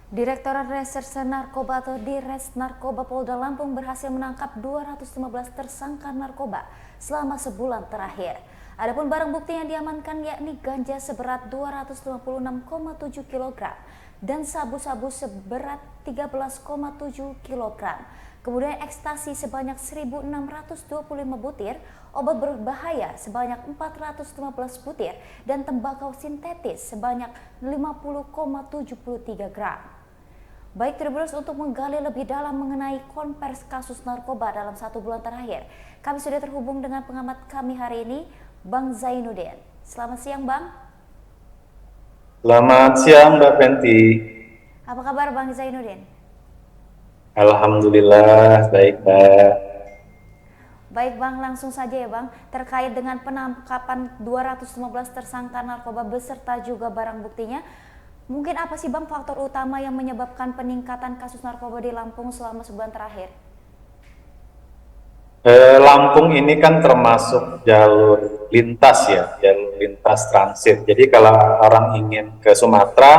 Direktorat Reserse Narkoba atau Dires Narkoba Polda Lampung berhasil menangkap 215 tersangka narkoba selama sebulan terakhir. Adapun barang bukti yang diamankan yakni ganja seberat 256,7 kg dan sabu-sabu seberat 13,7 kg. Kemudian ekstasi sebanyak 1.625 butir, obat berbahaya sebanyak 415 butir, dan tembakau sintetis sebanyak 50,73 gram. Baik Tribuners, untuk menggali lebih dalam mengenai konvers kasus narkoba dalam 1 bulan terakhir, kami sudah terhubung dengan pengamat kami hari ini, Bang Zainuddin. Selamat siang, Bang. Selamat siang, Mbak Fenty. Apa kabar, Bang Zainuddin? Alhamdulillah, baik, Mbak. Baik, Bang, langsung saja ya, Bang. Terkait dengan penangkapan 215 tersangka narkoba beserta juga barang buktinya, mungkin apa sih, Bang, faktor utama yang menyebabkan peningkatan kasus narkoba di Lampung selama sebulan terakhir? Lampung ini kan termasuk jalur lintas ya, jalur lintas transit. Jadi kalau orang ingin ke Sumatera,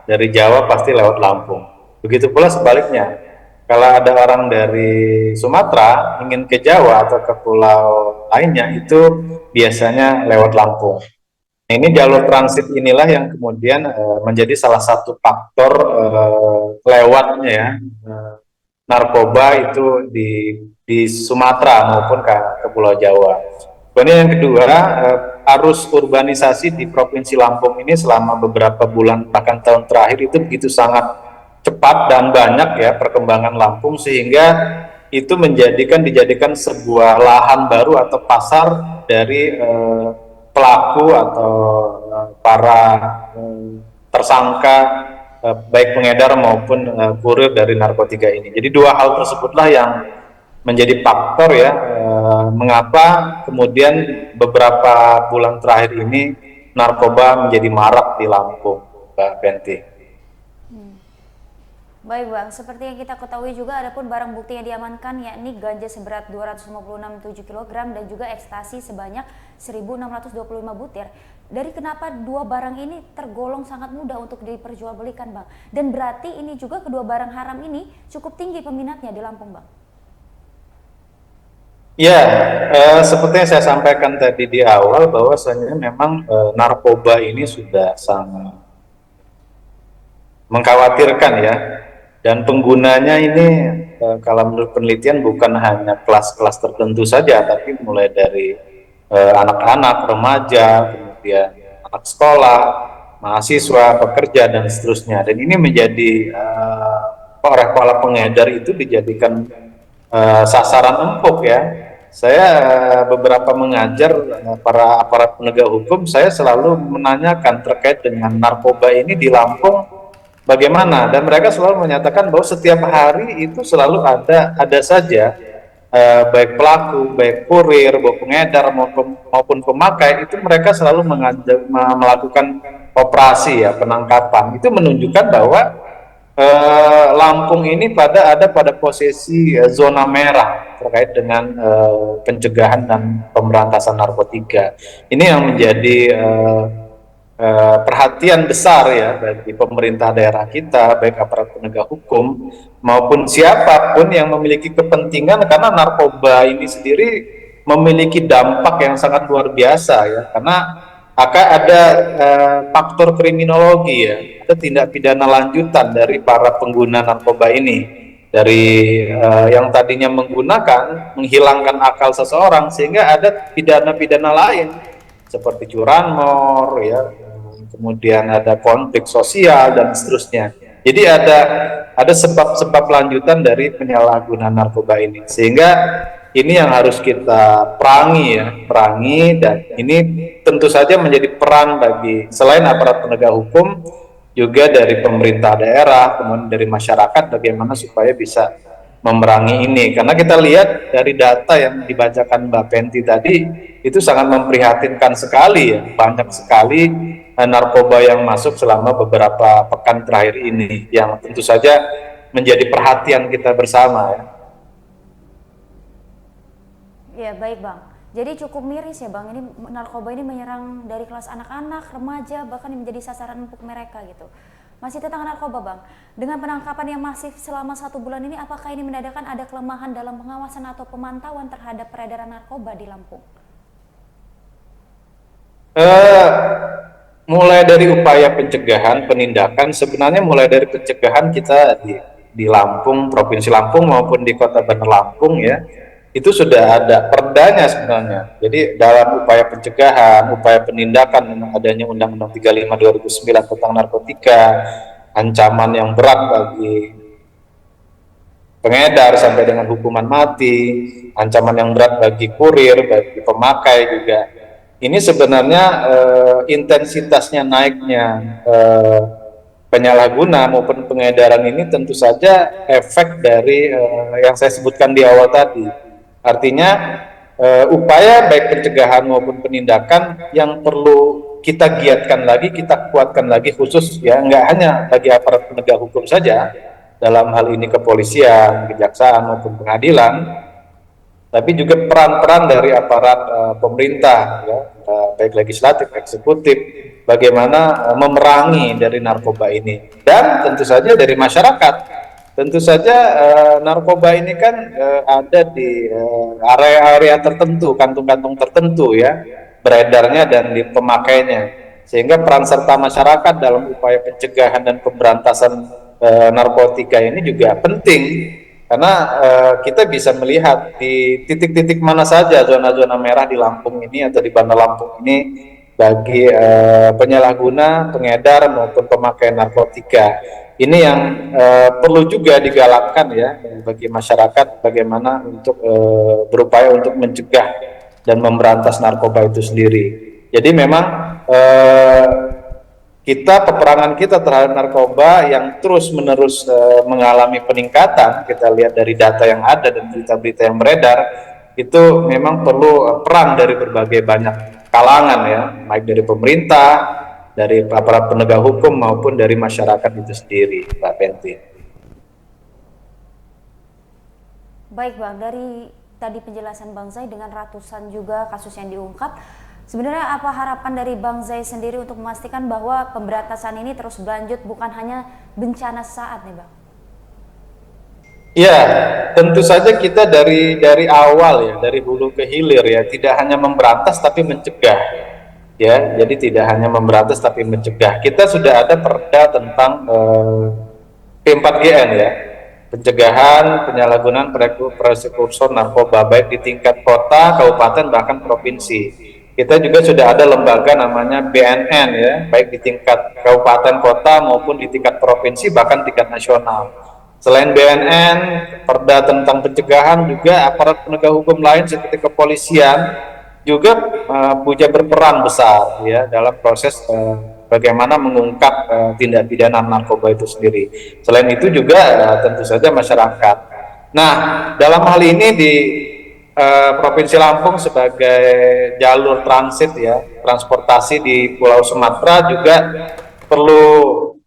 dari Jawa pasti lewat Lampung. Begitu pula sebaliknya. Kalau ada orang dari Sumatera ingin ke Jawa atau ke pulau lainnya, itu biasanya lewat Lampung. Nah, ini jalur transit inilah yang kemudian menjadi salah satu faktor lewatnya ya narkoba itu di Sumatera maupun ke Pulau Jawa. Kemudian yang kedua, arus urbanisasi di Provinsi Lampung ini selama beberapa bulan bahkan tahun terakhir itu begitu sangat cepat dan banyak ya perkembangan Lampung, sehingga itu dijadikan sebuah lahan baru atau pasar dari pelaku atau para tersangka, baik pengedar maupun kurir dari narkotika ini. Jadi dua hal tersebutlah yang menjadi faktor ya mengapa kemudian beberapa bulan terakhir ini narkoba menjadi marak di Lampung, Mbak Benti. Baik, Bang, seperti yang kita ketahui juga adapun barang bukti yang diamankan yakni ganja seberat 256,7 kg dan juga ekstasi sebanyak 1.625 butir. Dari kenapa dua barang ini tergolong sangat mudah untuk diperjualbelikan, Bang? Dan berarti ini juga kedua barang haram ini cukup tinggi peminatnya di Lampung, Bang. Ya, seperti yang saya sampaikan tadi di awal bahwasanya memang narkoba ini sudah sangat mengkhawatirkan ya, dan penggunanya ini kalau menurut penelitian bukan hanya kelas-kelas tertentu saja, tapi mulai dari anak-anak, remaja, kemudian anak sekolah, mahasiswa, pekerja, dan seterusnya. Dan ini menjadi oleh para pengedar itu dijadikan sasaran empuk ya. Saya beberapa mengajar para aparat penegak hukum, saya selalu menanyakan terkait dengan narkoba ini di Lampung bagaimana, dan mereka selalu menyatakan bahwa setiap hari itu selalu ada saja baik pelaku, baik kurir, baik pengedar maupun pemakai, itu mereka selalu melakukan operasi ya, penangkapan. Itu menunjukkan bahwa Lampung ini ada pada posisi zona merah terkait dengan pencegahan dan pemberantasan narkotika. Ini yang menjadi perhatian besar ya bagi pemerintah daerah kita, baik aparat penegak hukum maupun siapapun yang memiliki kepentingan, karena narkoba ini sendiri memiliki dampak yang sangat luar biasa ya, karena akan ada faktor kriminologi ya, ada tindak pidana lanjutan dari para pengguna narkoba ini, dari yang tadinya menggunakan menghilangkan akal seseorang, sehingga ada pidana-pidana lain seperti curanmor ya, kemudian ada konflik sosial dan seterusnya. Jadi ada sebab-sebab lanjutan dari penyalahgunaan narkoba ini, sehingga ini yang harus kita perangi ya, perangi. Dan ini tentu saja menjadi peran bagi selain aparat penegak hukum, juga dari pemerintah daerah, kemudian dari masyarakat, bagaimana supaya bisa memerangi ini. Karena kita lihat dari data yang dibacakan Mbak Penti tadi, itu sangat memprihatinkan sekali ya, banyak sekali narkoba yang masuk selama beberapa pekan terakhir ini, yang tentu saja menjadi perhatian kita bersama ya. Ya, baik, Bang. Jadi cukup miris ya, Bang. Ini narkoba ini menyerang dari kelas anak-anak, remaja, bahkan menjadi sasaran empuk mereka gitu. Masih tentang narkoba, Bang. Dengan penangkapan yang masif selama 1 bulan ini, apakah ini menandakan ada kelemahan dalam pengawasan atau pemantauan terhadap peredaran narkoba di Lampung? Mulai dari upaya pencegahan, penindakan, sebenarnya mulai dari pencegahan kita di Lampung, Provinsi Lampung maupun di Kota Bandar Lampung ya, itu sudah ada perdanya sebenarnya. Jadi dalam upaya pencegahan, upaya penindakan memang adanya Undang-Undang 35 2009 tentang narkotika, ancaman yang berat bagi pengedar sampai dengan hukuman mati, ancaman yang berat bagi kurir, bagi pemakai juga. Ini sebenarnya intensitasnya naiknya penyalahguna maupun pengedaran ini tentu saja efek dari yang saya sebutkan di awal tadi. Artinya upaya baik pencegahan maupun penindakan yang perlu kita giatkan lagi, kita kuatkan lagi, khusus ya, nggak hanya bagi aparat penegak hukum saja, dalam hal ini kepolisian, kejaksaan maupun pengadilan, tapi juga peran-peran dari aparat pemerintah, ya, baik legislatif, eksekutif, bagaimana memerangi dari narkoba ini, dan tentu saja dari masyarakat. Tentu saja narkoba ini kan ada di area-area tertentu, kantung-kantung tertentu ya, beredarnya dan di pemakainya, sehingga peran serta masyarakat dalam upaya pencegahan dan pemberantasan narkotika ini juga penting, karena kita bisa melihat di titik-titik mana saja zona-zona merah di Lampung ini atau di Bandar Lampung ini bagi penyalahguna, pengedar maupun pemakai narkotika. Ini yang perlu juga digalakkan ya bagi masyarakat, bagaimana untuk berupaya untuk mencegah dan memberantas narkoba itu sendiri. Jadi memang peperangan kita terhadap narkoba yang terus-menerus mengalami peningkatan. Kita lihat dari data yang ada dan berita-berita yang beredar, itu memang perlu peran dari berbagai banyak kalangan ya, baik dari pemerintah, dari aparat penegak hukum maupun dari masyarakat itu sendiri, Mbak Penti. Baik Bang, dari tadi penjelasan Bang Zai dengan ratusan juga kasus yang diungkap, sebenarnya apa harapan dari Bang Zai sendiri untuk memastikan bahwa pemberantasan ini terus berlanjut, bukan hanya bencana saat nih Bang? Ya, tentu saja kita dari awal ya, dari hulu ke hilir ya, tidak hanya memberantas tapi mencegah. Ya, jadi tidak hanya memberantas tapi mencegah. Kita sudah ada perda tentang P4GN ya, pencegahan penyalahgunaan prekursor narkoba, baik di tingkat kota, kabupaten, bahkan provinsi. Kita juga sudah ada lembaga namanya BNN ya, baik di tingkat kabupaten, kota maupun di tingkat provinsi, bahkan tingkat nasional. Selain BNN, perda tentang pencegahan, juga aparat penegak hukum lain seperti kepolisian juga punya berperan besar ya dalam proses bagaimana mengungkap tindak pidana narkoba itu sendiri. Selain itu juga tentu saja masyarakat. Nah, dalam hal ini di Provinsi Lampung sebagai jalur transit ya, transportasi di Pulau Sumatera juga perlu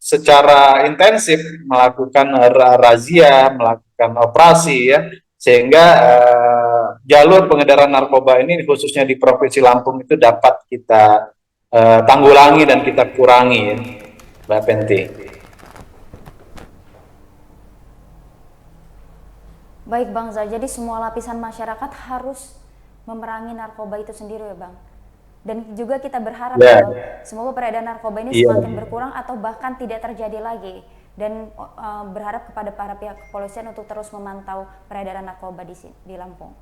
secara intensif melakukan razia, melakukan operasi ya, sehingga jalur pengedaran narkoba ini khususnya di Provinsi Lampung itu dapat kita tanggulangi dan kita kurangi ya, Mbak Penti. Baik Bang Zai, jadi semua lapisan masyarakat harus memerangi narkoba itu sendiri ya Bang. Dan juga kita berharap bahwa semoga peredaran narkoba ini semakin berkurang atau bahkan tidak terjadi lagi. Dan berharap kepada para pihak kepolisian untuk terus memantau peredaran narkoba di Lampung.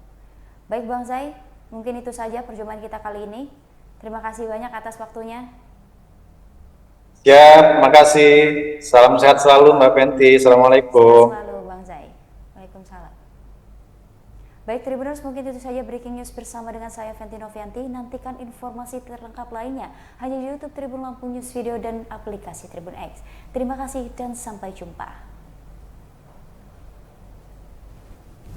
Baik Bang Zai, mungkin itu saja perjumpaan kita kali ini. Terima kasih banyak atas waktunya. Ya, terima kasih. Salam sehat selalu Mbak Penti. Assalamualaikum. Sehat selalu Bang Zai. Waalaikumsalam. Baik Tribuners, mungkin itu saja breaking news bersama dengan saya Fenty Novianti. Nantikan informasi terlengkap lainnya hanya di YouTube Tribun Lampung News Video dan aplikasi Tribun X. Terima kasih dan sampai jumpa.